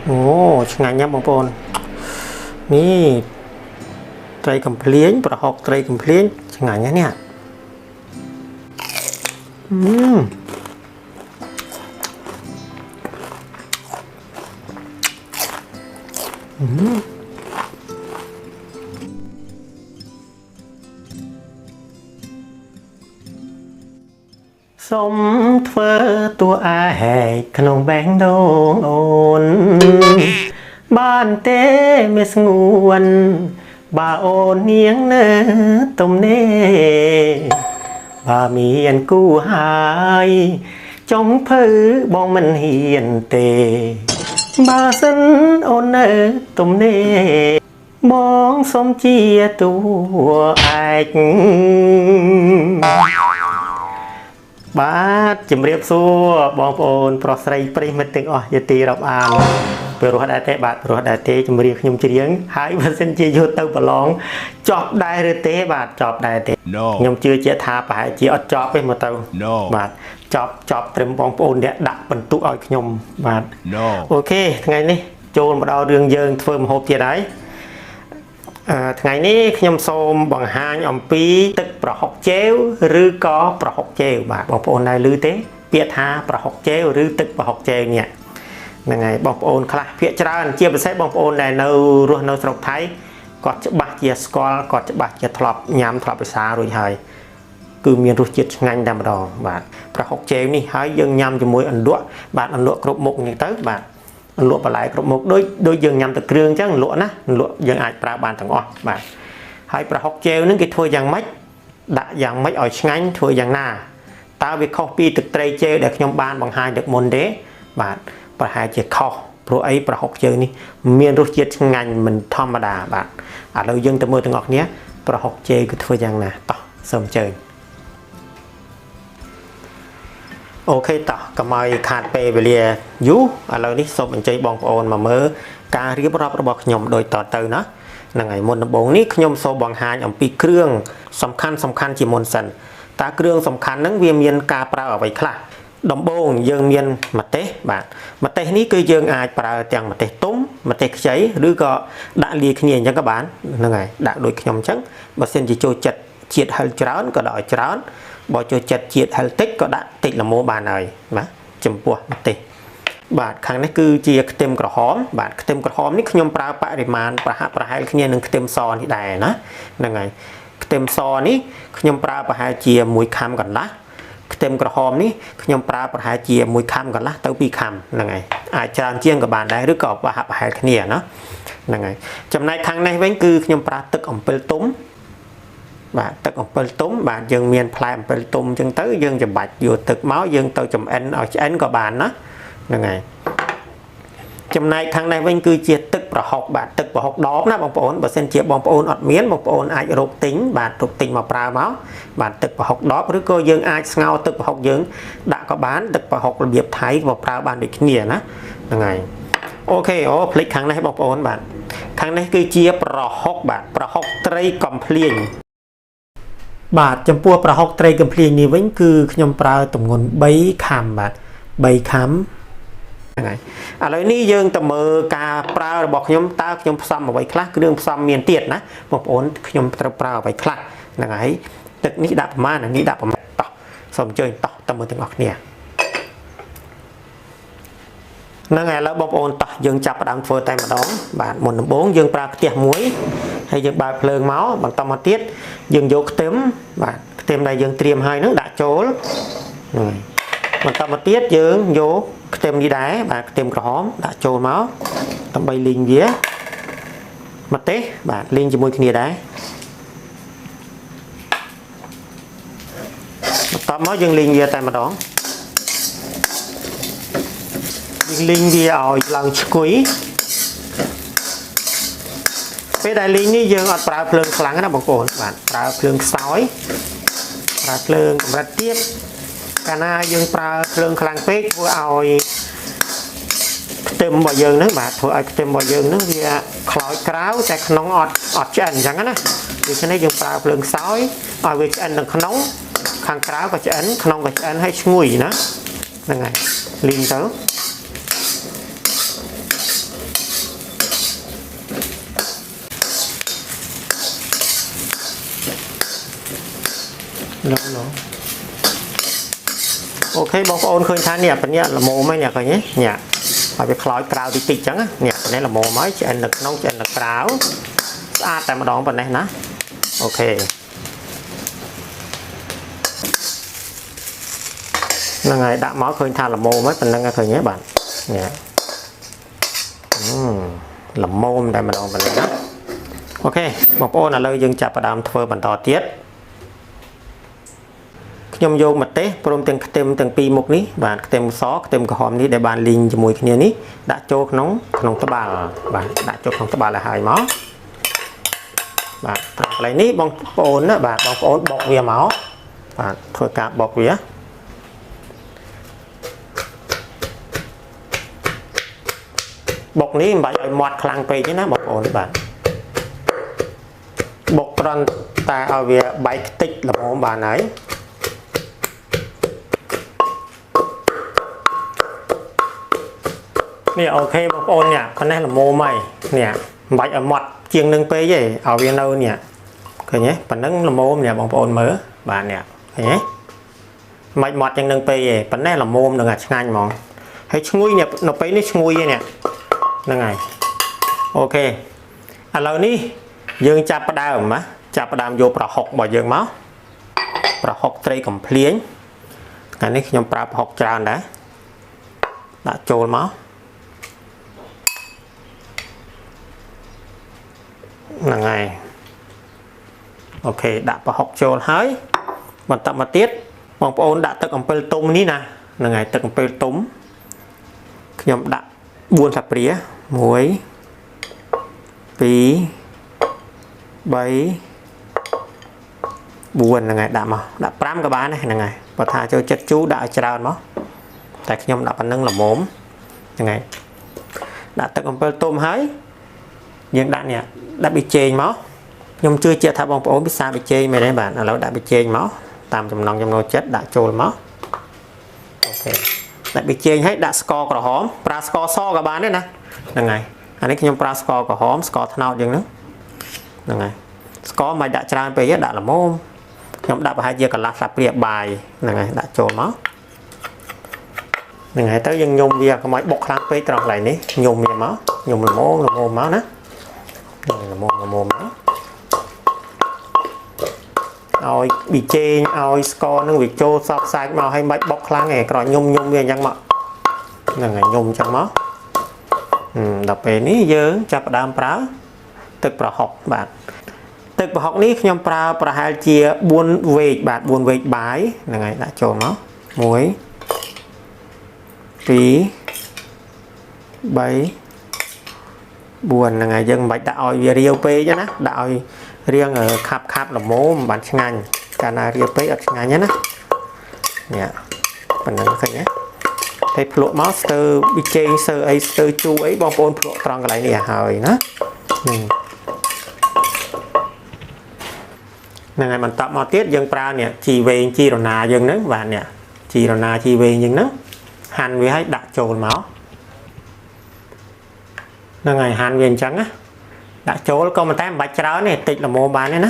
โอ้ឆ្ងាញ់ណាស់បងប្អូននេះត្រីកំភ្លៀងប្រហុកត្រីកំភ្លៀងឆ្ងាញ់ណាស់នេះសូមធ្វើតួឯកក្នុងបែងដូងអូនបានទេមានស្ងួនបើអូននាងនៅទំនេរបើមានគូហើយចុងភៅបងមិនហ៊ានទេបើសិនអូននៅទំនេរបងសូមជាតួឯកបាទជំរាបសួរបងប្អូនប្រុសស្រីប្រិយមិត្តទាំងអស់ជាទីរាប់អានព្រោះដែរទេបាទព្រោះដែរទេជំរាបខ្ញុំច្រៀងហើយបើសិនជាយកទៅប្រឡងចប់ដែរឬទេបាទចប់ដែរទេខ្ញុំជឿជាក់ថាប្រហែលជាអត់ចប់ទេមកទៅបាទចប់ត្រឹមបងប្អូនអ្នកដាក់បន្ទុកឲ្យខ្ញុំបាទអូខេថ្ងៃនេះចូលមកដល់រឿងយើងធ្វើម្ហូបទៀតហើយថ្ងៃនេះខ្ញុំសូមបង្ហាញអំពីទឹកប្រហុកជែវឬក៏ប្រហុកជែវបាទបងប្អូនដែលឮទេពាក្យថាប្រហុកជែវឬទឹកប្រហុកជែវនេះហ្នឹងហើយបងប្អូនខ្លះភាគច្រើនជាពិសេសបងប្អូនដែលនៅរស់នៅស្រុកថៃគាត់ច្បាស់ជាស្គាល់គាត់ច្បាស់ជាធ្លាប់ញ៉ាំធ្លាប់ពិសារួចហើយគឺមានរសជាតិឆ្ងាញ់តែម្ដងបាទប្រហុកជែវនេះហើយយើងញ៉ាំជាមួយអន្លក់បាទអន្លក់គ្រប់មុខនេះទៅបាទអន្លក់បន្លែគ្រប់មុខដូចយើងញ៉ាំទឹកគ្រឿងអញ្ចឹងអន្លក់ណាអន្លក់យើងអាចប្រើបានទាំងអស់បាទហើយប្រហុកជែវហ្នឹងគេធ្វើយ៉ាងម៉េចដាក់យ៉ាងម៉េចឲ្យឆ្ងាញ់ធ្វើយ៉ាងណាតើវាខុសពីទឹកត្រីជែវដែលខ្ញុំបានបង្ហាញទឹកមុនទេបាទប្រហែលជាខុសព្រោះអីប្រហុកជែវនេះមានរសជាតិឆ្ងាញ់មិនធម្មតាបាទឥឡូវយើងទៅមើលទាំងអស់គ្នាប្រហុកជែវគឺធ្វើយ៉ាងណាតោះសូមអញ្ជើញអូខេតោះកុំឲ្យខាតពេលវេលាយូរឥឡូវនេះសូមអញ្ជើញបងប្អូនមកមើលការរៀបរាប់របស់ខ្ញុំដូចតទៅណាហ្នឹងហើយមុនដំបូងនេះខ្ញុំសូមបង្ហាញអំពីគ្រឿងសំខាន់ជាមុនសិនតើគ្រឿងសំខាន់ហ្នឹងវាមានការប្រើអ្វីខ្លះដំបូងយើងមានម្ទេសបាទម្ទេសនេះគឺយើងអាចប្រើទាំងម្ទេសទុំម្ទេសខ្ចីឬក៏ដាក់លាយគ្នាអញ្ចឹងក៏បានហ្នឹងហើយដាក់ដូចខ្ញុំអញ្ចឹងបើសិនជាចូលចិត្តជាតិហឹរច្រើនក៏ដាក់ឲ្យច្រើនបើចូលចិត្តជាតិហឹរតិចក៏ដាក់តិចល្មមបានហើយបាទចំពោះម្ទេសបាទខាងនេះគឺជាខ្ទឹមក្រហមបាទខ្ទឹមក្រហមនេះខ្ញុំប្រើបរិមាណប្រហាក់ប្រហែលគ្នានឹងខ្ទឹមសនេះដែរណាហ្នឹងហើយខ្ទឹមសនេះខ្ញុំប្រើប្រហែលជា1ខាំកន្លះខ្ទឹមក្រហមនេះខ្ញុំប្រើប្រហែលជា1ខាំកន្លះទៅ2ខាំហ្នឹងហើយអាចច្រើនជាងក៏បានដែរឬក៏ប្រហាក់ប្រហែលគ្នាណាហ្នឹងហើយចំណែកខាងនេះវិញគឺខ្ញុំប្រើទឹកអំពិលទុំបាទទឹកអំពិលទុំបាទយើងមានផ្លែអំពិលទុំអញ្ចឹងទៅយើងច្របាច់យកទឹកមកយើងទៅចំអិនឲ្យឆ្អិនក៏បានណាហ្នឹងហើយចំណែកខាងនេះវិញគឺជាទឹកប្រហុកបាទទឹកប្រហុកដបណាបងប្អូនបើសិនជាបងប្អូនអត់មានបងប្អូនអាចរកទិញបាទរកទិញមកប្រើមកបាទទឹកប្រហុកដបឬក៏យើងអាចស្ងោរទឹកប្រហុកយើងដាក់ក៏បានទឹកប្រហុករបៀបថៃក៏ប្រើបានដូចគ្នាណាហ្នឹងហើយអូខេផ្លិចខាងនេះបងប្អូនបាទខាងនេះគឺជាប្រហុកបាទប្រហុកត្រីកំភ្លៀងបាទចំពោះប្រហុកត្រីកំភ្លៀងនេះវិញគឺខ្ញុំប្រើទម្ងន់3ខាំបាទ3ខាំហ្នឹងហើយឥឡូវនេះយើងទៅមើលការប្រើរបស់ខ្ញុំតើខ្ញុំផ្សំអ្វីខ្លះគ្រឿងផ្សំមានទៀតណាបងប្អូនខ្ញុំត្រូវប្រើអ្វីខ្លះហ្នឹងហើយទឹកនេះដាក់ប្រមាណនេះដាក់ប្រមាណតោះសូមអញ្ជើញតោះទៅមើលទាំងអស់គ្នាហ្នឹងហើយឥឡូវបងប្អូនតោះយើងចាប់ផ្ដើមធ្វើតែម្ដងបាទមុនដំបូងយើងប្រើខ្ទះមួយហើយយើងបើកភ្លើងមកបន្តមកទៀតយើងយកខ្ទឹមបាទខ្ទឹមដែលយើងត្រៀមហើយហ្នឹងដាក់ចូលហ្នឹងបន្តមកទៀតយើងយកខ្ទឹមនេះដែរបាទខ្ទឹមក្រហមដាក់ចូលមកដើម្បីលីងវាម្ទេសបាទលីងជាមួយគ្នាដែរបន្តមកយើងលីងវាតែម្ដងយើងលីងវាឲ្យឡើងឈ្ងុយពេលដែលលីងនេះយើងអត់ប្រើភ្លើងខ្លាំងណាបងប្អូនបាទប្រើភ្លើងខ្សោយប្រើភ្លើងកម្រិតទាបកាលណាយើងប្រើភ្លើងខ្លាំងពេកធ្វើឲ្យខ្ទឹមរបស់យើងហ្នឹងបាទធ្វើឲ្យខ្ទឹមរបស់យើងហ្នឹងវាខ្លោចក្រៅតែក្នុងអត់ឆ្អិនអញ្ចឹងណាដូច្នេះយើងប្រើភ្លើងខ្សោយឲ្យវាឆ្អិននៅក្នុងខាងក្រៅក៏ឆ្អិនក្នុងក៏ឆ្អិនហើយឈ្ងុយណាហ្នឹងហើយលីងទៅ nó ok bóng ôn khơi than nè phần nhẹ là mồ mấy nè coi nhé nhẹ phải bị khói cào tí tí trắng á nè này là mồ mới cho anh lực nông cho anh lực cào tại mà đón phần này nè ok là ngày đã máu khơi than là mồ mới phần năng khơi nhé bạn nè là mồm đây mà đón phần này đó ok bóng ôn là lời dừng chạp và đàm thơ bản tỏ tiết nhom vô mặt té prom từng từng pi mục ní bạn từng xó từng cái hòm ní để bàn linh cho mùi kia ní đã cho nóng tơ bà bạn đã cho nóng tơ bà là hai máu bạn lấy ní bong ôn đó bạn bong ôn bọc vía máu bạn thôi cả bọc vía bọc ní bạn ở mọt khlang pe chứ nó bọc ôn bạn bọc tròn ta ở vía bảy tích là một bạn ấy nè ok bóng ôn nha con này là mô mày nè bạch ở mặt chiêng nâng pê vậy ở viên đâu nè coi nhé phần nâng là mô nè bóng ôn mở bạn nè thấy nhé mạch mặt chiêng nâng pê vậy phần này là mô đừng ngặt ngay mong hay ngui nè nó pê nó ngui vậy nè nâng này ok à lâu ní dương chạp đàm á chạp đàm vô bà học bỏ dương máu bà học tây cầm phiến cái này nhóm bà học tràn đã trôn máu là ngày ok đã vào học trồn hơi bằng tập mà tiết bóng ôn đã tự cầm pel tung ní nè là ngày tự cầm pel túng nhóm đã buôn sạp ría muối phí bấy buồn là ngày đã mà đã pram các bạn này là ngày và thà cho chất chú đã trao nó tại nhóm đã phần nâng là mốm là ngày đã tự cầm pel tôm hơi nhưng đã nè đã bị chênh máu nhưng chưa chia thả bóng ổn biết sao bị chênh mày đấy bạn là đã bị chênh máu tạm trong nòng trong nồi chất đã trôi máu ok đã bị chênh hết đã score của hóm pra score so các bạn đấy nè là ngày anh ấy nhưng pra score của hóm score nào dừng nữa là ngày score mày đã tràn về đã là môn nhóm đã hai chia cả là sạp liệp bài là ngày đã trôi máu là ngày tới dân nhung việc có mấy bọc khăn phê tròn lại ní nhung gì máu nhung là môn máu nữa là mồm đó ôi bị chê ôi score nó bị trô sọc sai màu hay mấy bọc kháng này rồi nhung về nhăng mọ là ngày nhung trong máu đọc về ní dơ chạp đam prá tức bà học bạn tức bà học ní nhóm prá hai chia buôn về bái là ngày đã trồn máu muối phí bấy buồn là ngày dân bạch đạo về Rio P chứ nó đạo riêng ở khắp là mố bản ngành cả là Rio P ở ngành nhé nè phần này thấy nhé thấy lộ master bị trên sơ ấy sơ chu ấy bom ôn lộ tròn cái này nè hồi nó là ngày mình tập một tiết dân pra nè chỉ về chi rồi nà dân nữa và nè chỉ rồi nà chi về nhưng nó hành với hay đã trồn máu là ngày hàn viên trắng á đã chỗ có một tám bạch cháo này tịch là mô bán đấy nè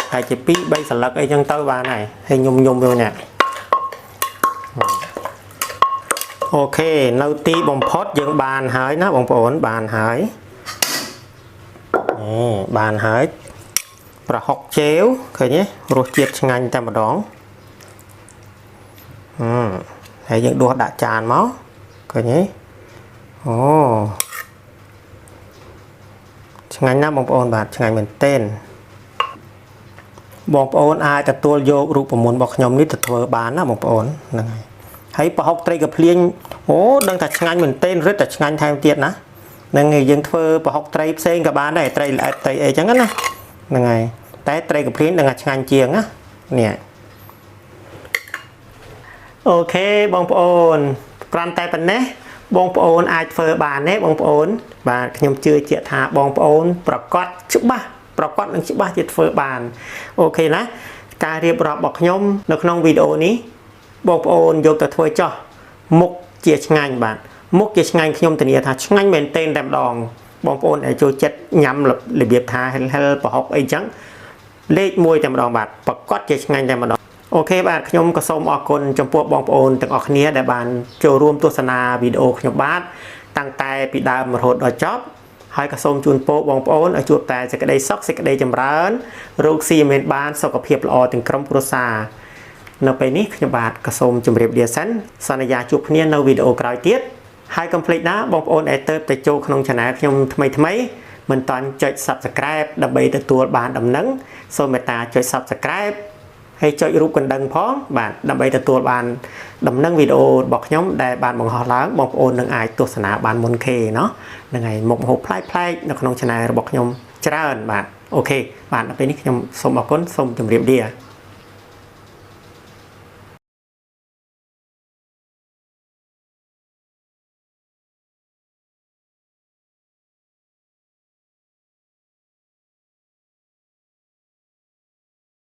hay chỉ pi bây giờ lật ấy chân tơ bà này hay nhung vô nè ok nâu ti bông phốt dựng bàn hới nó bông ổn bàn hới bàn hới và học chéo khởi nhé rồi chiết ngành ta mà đón hay những đua đã tràn máu khởi nhé ngành năm bóng ôn bạn ngành mình tên bóng ôn ai ta tuôn vô rụp của muốn bọc nhóm nít thật vơ bán á bóng ôn hãy bỏ học tây gặp liên đang thật ngành mình tên rất là ngành theo tiết ná nên người dân thơ bỏ học tây xem các bạn này tây lại tây ấy chẳng á là ngày tây gặp liên đang là ngành chiêng á nè ok bóng ôn còn tay phần nế bóng ôn ai phơ bàn nế bóng ôn và nhóm chưa chia thả bóng ôn bà cót chữ ba chia phơ bàn ok ná ta riêng bỏ bọc nhómនៅក្នុង video ní បងប្អូនយកទៅធ្វើចោះមុខជាឆ្ងាញ់បាទមុខជាឆ្ងាញ់ខ្ញុំធានាថាឆ្ងាញ់មែនទែនតែម្ដងបងប្អូនឲ្យចូលចិត្តញ៉ាំរបៀបថាហិលប្រហុកអីចឹងលេខ1តែម្ដងបាទប្រកាសជាឆ្ងាញ់តែម្ដង អូខេបាទខ្ញុំក៏សូមអរគុណចំពោះបងប្អូនទាំងអស់គ្នាដែលបានចូលរួមទស្សនាវីដេអូខ្ញុំបាទតាំងតែពីដើមរហូតដល់ចប់ហើយក៏សូមជូនពរបងប្អូនឲ្យជួបតែសេចក្តីសុខសេចក្តីចម្រើនរោគស៊ីមានបានសុខភាពល្អទាំងក្រុមគ្រួសារនៅពេលនេះខ្ញុំបាទក៏សូមជម្រាបលាសិនសន្យាជួបគ្នានៅវីដេអូក្រោយទៀតហើយកុំភ្លេចណាបងប្អូនដែលទៅចូលក្នុង Channel ខ្ញុំថ្មីមិនតាន់ចុច Subscribe ដើម្បីទទួលបានដំណឹងសូមមេត្តាចុច Subscribe ហើយចុចរូបកណ្ដឹងផងបាទដើម្បីទទួលបានដំណឹងវីដេអូរបស់ខ្ញុំដែលបានបង្ហោះឡើងបងប្អូននឹងអាចទស្សនាបានមុនគេเนาะហ្នឹងហើយមុខម្ហូបប្លែកៗនៅក្នុង Channel របស់ខ្ញុំច្រើនបាទអូខេបាទដល់ពេលនេះខ្ញុំសូមអរគុណសូមជម្រាបលា